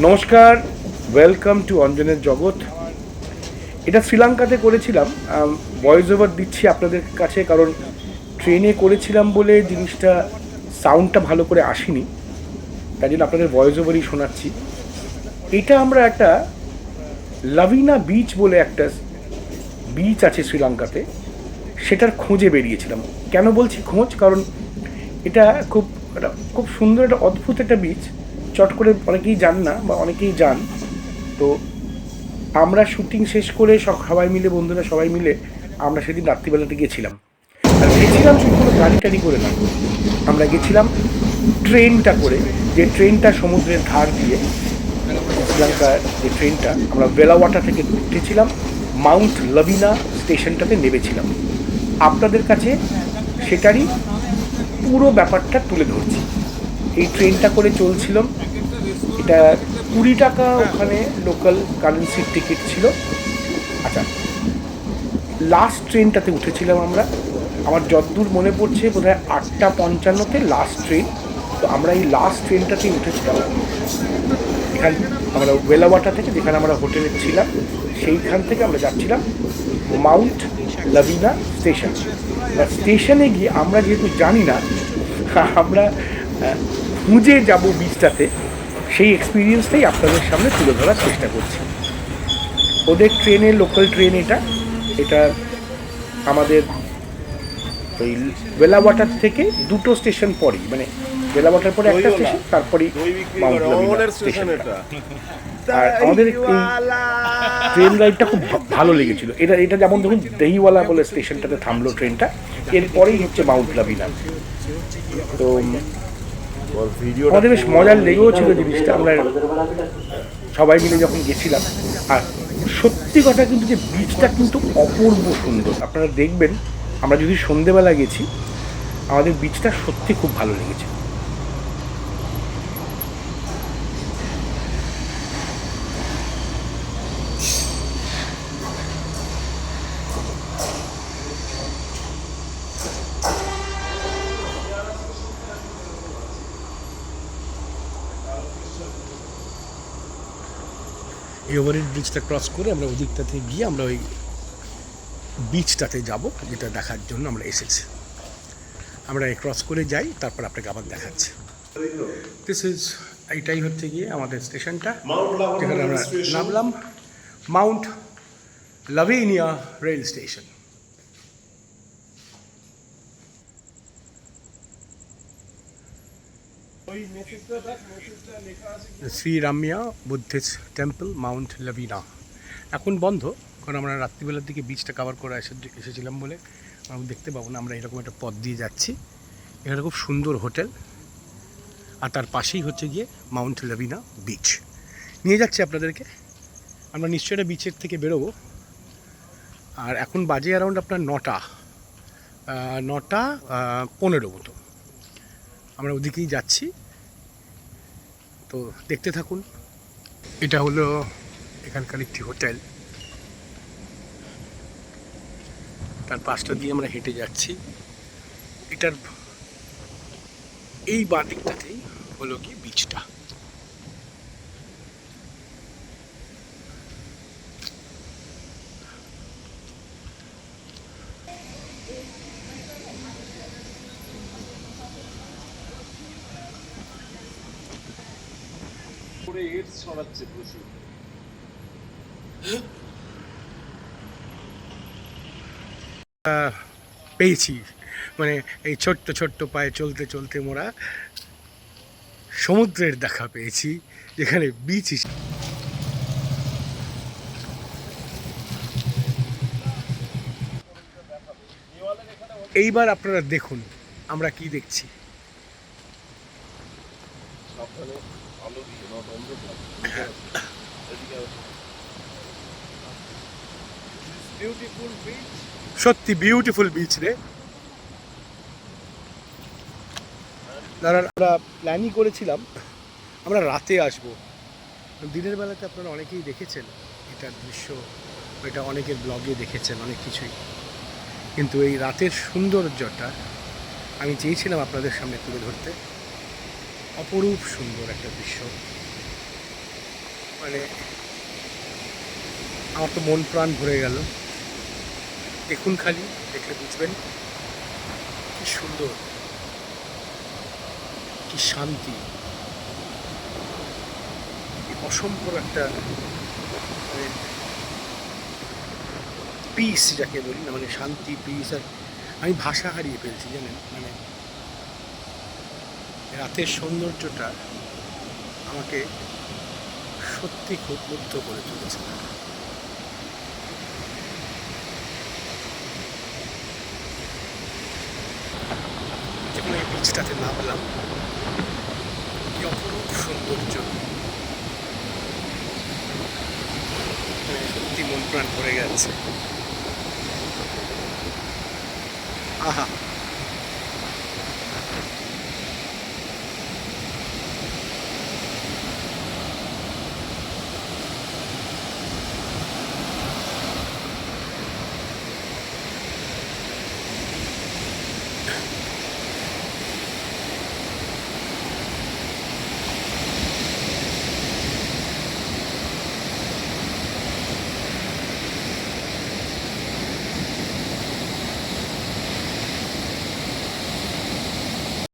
নমস্কার, welcome to অঞ্জনের জগৎ। এটা শ্রীলঙ্কাতে করেছিলাম। ভয়েস ওভার দিচ্ছি আপনাদের কাছে, কারণ ট্রেনে করেছিলাম বলে জিনিসটা সাউন্ডটা ভালো করে আসেনি, তাই জন্য আপনাদের ভয়েস ওভারই শোনাচ্ছি। এটা আমরা একটা লাভিনা বিচ বলে একটা বিচ আছে শ্রীলঙ্কাতে, সেটার খোঁজে বেরিয়েছিলাম। কেন বলছি খোঁজ? কারণ এটা খুব সুন্দর, একটা অদ্ভুত একটা বিচ। চট করে অনেকেই যান না, বা অনেকেই যান। তো আমরা শুটিং শেষ করে সবাই মিলে, বন্ধুরা সবাই মিলে আমরা সেদিন রাত্রিবেলাতে গেছিলাম। আর গেছিলাম শুধু কোনো গাড়ি টাড়ি করে না, আমরা গেছিলাম ট্রেনটা করে, যে ট্রেনটা সমুদ্রের ধার দিয়ে, শ্রীলঙ্কার যে ট্রেনটা, আমরা বেলাওয়াটা থেকে উঠেছিলাম, মাউন্ট লাভিনা স্টেশনটাতে নেমেছিলাম। আপনাদের কাছে সেটারই পুরো ব্যাপারটা তুলে ধরছি। এই ট্রেনটা করে চলছিলাম। এটা 20 টাকা ওখানে লোকাল কারেন্সির টিকিট ছিল। আচ্ছা, লাস্ট ট্রেনটাতে উঠেছিলাম আমরা। আমার যতদূর মনে পড়ছে বোধহয় 8:55-তে লাস্ট ট্রেন। তো আমরা এই লাস্ট ট্রেনটাতেই উঠেছিলাম। এখান আমরা ওয়েলাওয়াটা থেকে, যেখানে আমরা হোটেলে ছিলাম, সেইখান থেকে আমরা যাচ্ছিলাম মাউন্ট লাভিনা স্টেশন। স্টেশনে গিয়ে আমরা যেহেতু জানি না, আমরা খুঁজে যাব বিচটাতে, সেই এক্সপিরিয়েন্সটাই আপনাদের সামনে তুলে ধরার চেষ্টা করছি। ওদের ট্রেনে, লোকাল ট্রেন এটা এটা আমাদের ওই বেলাওয়াটার থেকে 2টো স্টেশন পরেই, মানে বেলাওয়াটার পরে একটা স্টেশন, তারপরেই মাউন্ট লাভিনা স্টেশন। আর আমাদের এই ট্রেন রাইডটা খুব ভালো লেগেছিল। এটা যেমন ধরুন দহিওয়ালা বলে স্টেশনটাতে থামলো ট্রেনটা, এরপরেই হচ্ছে মাউন্ট লাভিনা। তো আমাদের বেশ মজার লেগেও ছিল জিনিসটা। আমরা সবাই মিলে যখন গেছিলাম, আর সত্যি কথা কিন্তু যে বিচটা কিন্তু অপূর্ব সুন্দর। আপনারা দেখবেন, আমরা যদি সন্ধেবেলা গেছি, আমাদের বিচটা সত্যি খুব ভালো লেগেছে। এই ওভারহেড ব্রিজটা ক্রস করে আমরা ওদিকটাতে গিয়ে আমরা ওই বিচটাতে যাব, যেটা দেখার জন্য আমরা এসেছি। আমরা ক্রস করে যাই, তারপর আপনাকে আবার দেখাচ্ছি। এইটাই হচ্ছে গিয়ে আমাদের স্টেশনটা, যেখানে আমরা নামলাম, Mount Lavinia rail station. Sri Ramiya Buddhist temple, Mount Lavinia. এখন বন্ধ, কারণ আমরা রাত্রিবেলার দিকে বিচটা কভার করে এসেছিলাম বলে আমরা দেখতে পাবো না। আমরা এরকম একটা পথ দিয়ে যাচ্ছি। এখানে খুব সুন্দর হোটেল, আর তার পাশেই হচ্ছে গিয়ে মাউন্ট লাভিনা বিচ। নিয়ে যাচ্ছি আপনাদেরকে। আমরা নিশ্চয়ই একটা বিচের থেকে বেরোবো। আর এখন বাজে অ্যারাউন্ড আপনার 9:15 মতো। আমরা ওদিকেই যাচ্ছি, তো দেখতে থাকুন। এটা হলো এখানকার একটি হোটেল, তার পাশটা দিয়ে আমরা হেঁটে যাচ্ছি। এটার এই বাঁ দিকটাতেই হলো কি বিচটা। পেয়েছি, মানে এই ছোট্ট ছোট্ট পায়ে চলতে চলতে মোরা সমুদ্রের দেখা পেয়েছি, যেখানে বিচ। এইবার আপনারা দেখুন আমরা কি দেখছি। সত্যি বিউটিফুল বিচ রে। আমরা প্ল্যানই করেছিলাম আমরা রাতে আসব। দিনের বেলাতে আপনারা অনেকেই দেখেছেন এটার দৃশ্য, এটা অনেকের ব্লগে দেখেছেন, অনেক কিছুই। কিন্তু এই রাতের সৌন্দর্যটা আমি চেয়েছিলাম আপনাদের সামনে তুলে ধরতে। অপরূপ সুন্দর একটা দৃশ্য। মানে আমার তো মন প্রাণ ভরে গেল। দেখুন খালি, দেখলে বুঝবেন কি সুন্দর, কি শান্তি, কি অসম্ভব একটা মানে পিস যাকে বলি না, মানে শান্তি, পিস। আর আমি ভাষা হারিয়ে ফেলছি জানেন, মানে রাতের সৌন্দর্যটা আমাকে সত্যি খুব মুগ্ধ করে তুলেছে। যখন এই বিচটাতে নামলাম, কি অপরূপ সৌন্দর্য, মানে সত্যি মন প্রাণ ভরে গেছে। আহা।